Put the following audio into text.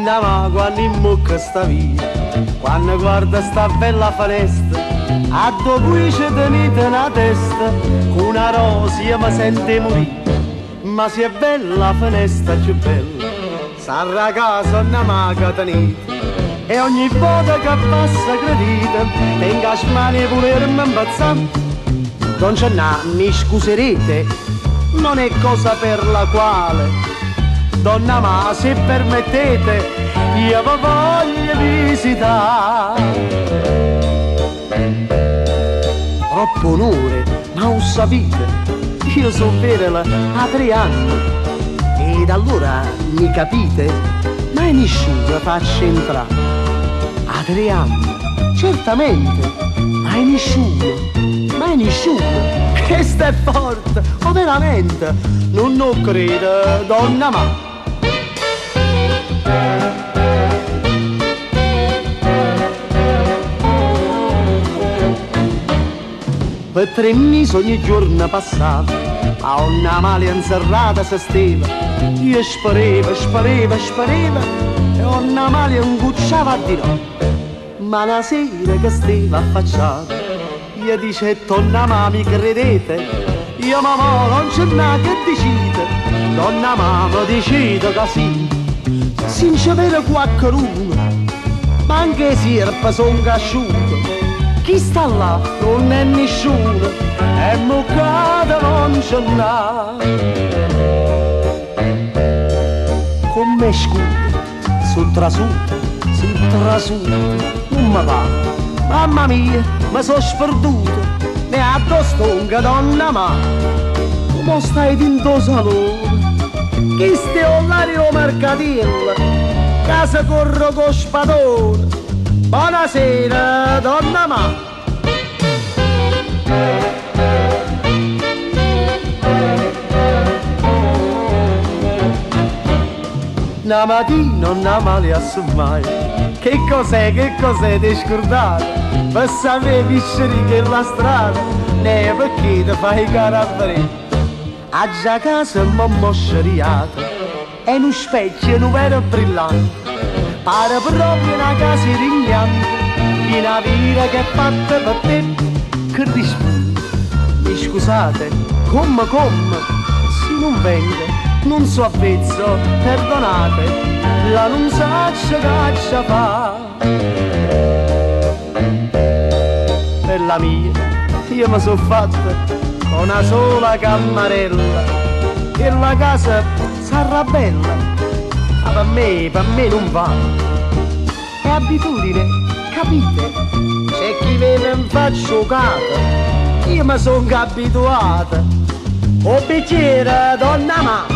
Donna ma quando in bocca sta via, quando guarda sta bella finestra, a dove ci tenete una testa, con una rosa mi sente morire. Ma se è bella la finestra più bella, sarà casa una maga tenete, e ogni volta che passa credite, tenga a mani volermi impazzare. Non ce n'ha, mi scuserete, non è cosa per la quale, donna ma se permettete, io vi voglio visitare. Troppo onore, ma ho sapete, io so vero a 3 anni, ed allora mi capite, mai nessuno faccia entrare. A 3 anni, certamente, mai nessuno, che sta forte, o veramente, non lo credo, donna ma. Per 3 mesi ogni giorno passava, a una male inserrata si steva, io spareva, e una male ingucciava di no. Ma una sera che steva affacciata, io dice, donna ma mi credete? Io mamma non c'è n'ha che decide, donna mamma decide così, senza avere qualcuno, ma anche se erba son casciuto. Chi sta là non è nessuno, è muccata non ce n'ha. Con me scudo, sul trasuto, non mi va. Mamma mia, mi sono sperduto, ne ha dostonga donna ma. Come stai dentro salone? Chi stai all'aria mercatilla? Casa corro con spadone. Buonasera, donna ma. Una mattina una male assumai, che cos'è, ti scordate? Per sapere visceri che la strada, ne perché ti fai carabere. A già casa m'ho sciariata, e uno specchio non era brillante, pare proprio una casa rignante, una vita che è fatta per te. Che rispondo? Mi scusate, come, se non vengo, non so avvezzo, perdonate, la non saccia caccia fa. Per la mia, io mi sono fatta con una sola cammarella, e la casa sarà bella, ma per me non va. È abitudine, capite? C'è chi vive in faccio cata, io mi sono abituata. O bicchiere, donna ma.